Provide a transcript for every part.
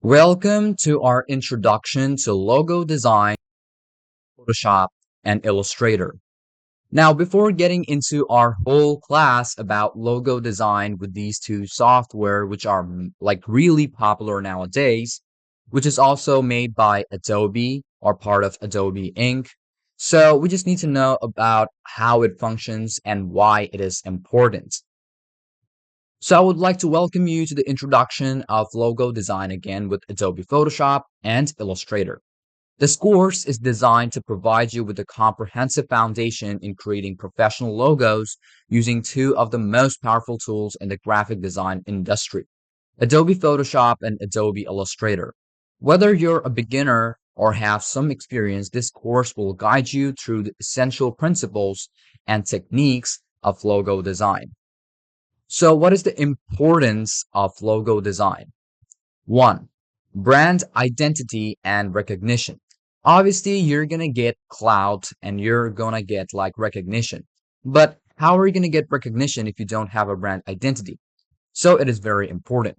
Welcome to our introduction to logo design, Photoshop, and Illustrator. Now, before getting into our whole class about logo design with these two software, which are like really popular nowadays, which is also made by Adobe or part of Adobe Inc. So we just need to know about how it functions and why it is important. So I would like to welcome you to the introduction of logo design again with Adobe Photoshop and Illustrator. This course is designed to provide you with a comprehensive foundation in creating professional logos using two of the most powerful tools in the graphic design industry, Adobe Photoshop and Adobe Illustrator. Whether you're a beginner or have some experience, this course will guide you through the essential principles and techniques of logo design. So what is the importance of logo design? 1. Brand identity and recognition. Obviously, you're going to get clout and you're going to get like recognition. But how are you going to get recognition if you don't have a brand identity? So it is very important.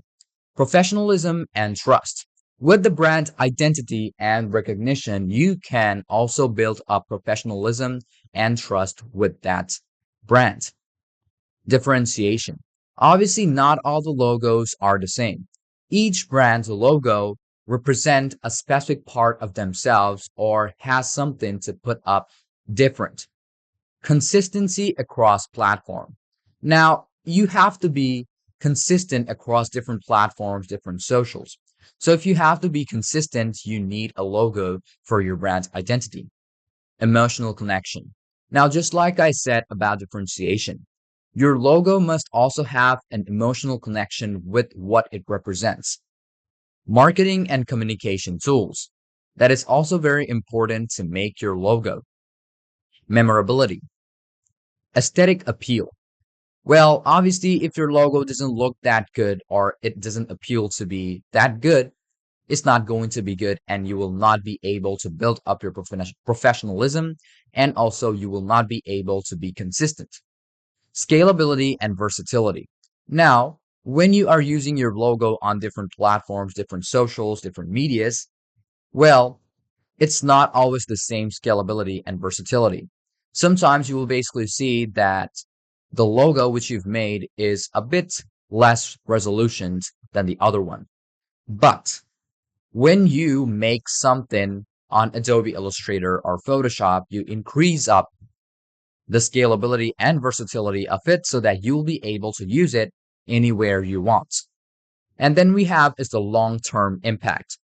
Professionalism and trust. With the brand identity and recognition, you can also build up professionalism and trust with that brand. Differentiation. Obviously, not all the logos are the same. Each brand's logo represent a specific part of themselves or has something to put up different. Consistency across platform. Now, you have to be consistent across different platforms, different socials. So if you have to be consistent, you need a logo for your brand identity. Emotional connection. Now, just like I said about differentiation, your logo must also have an emotional connection with what it represents. Marketing and communication tools. That is also very important to make your logo. Memorability. Aesthetic appeal. Well, obviously, if your logo doesn't look that good or it doesn't appeal to be that good, it's not going to be good and you will not be able to build up your professionalism, and also you will not be able to be consistent. Scalability and versatility. Now, when you are using your logo on different platforms, different socials, different medias, well, it's not always the same scalability and versatility. Sometimes you will basically see that the logo which you've made is a bit less resolution than the other one. But when you make something on Adobe Illustrator or Photoshop, you increase up the scalability and versatility of it so that you'll be able to use it anywhere you want. And then we have is the long-term impact.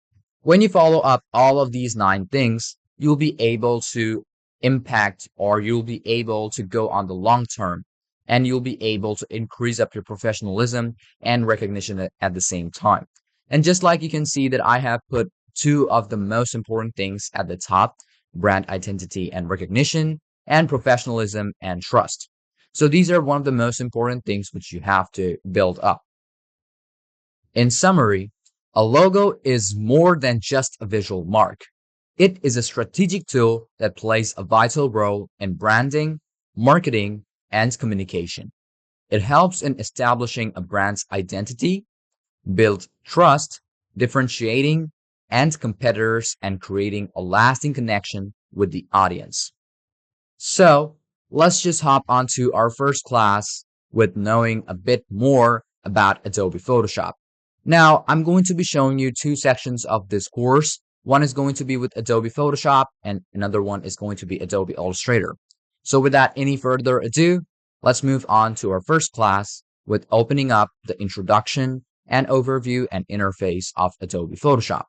When you follow up all of these 9 things, you'll be able to impact or you'll be able to go on the long term and you'll be able to increase up your professionalism and recognition at the same time. And just like you can see that I have put 2 of the most important things at the top, brand identity and recognition, and professionalism and trust. So these are one of the most important things which you have to build up. In summary, a logo is more than just a visual mark. It is a strategic tool that plays a vital role in branding, marketing, and communication. It helps in establishing a brand's identity, build trust, differentiating and competitors, and creating a lasting connection with the audience. So let's just hop onto our first class with knowing a bit more about Adobe Photoshop. Now, I'm going to be showing you 2 sections of this course. One is going to be with Adobe Photoshop and another one is going to be Adobe Illustrator. So without any further ado, let's move on to our first class with opening up the introduction and overview and interface of Adobe Photoshop.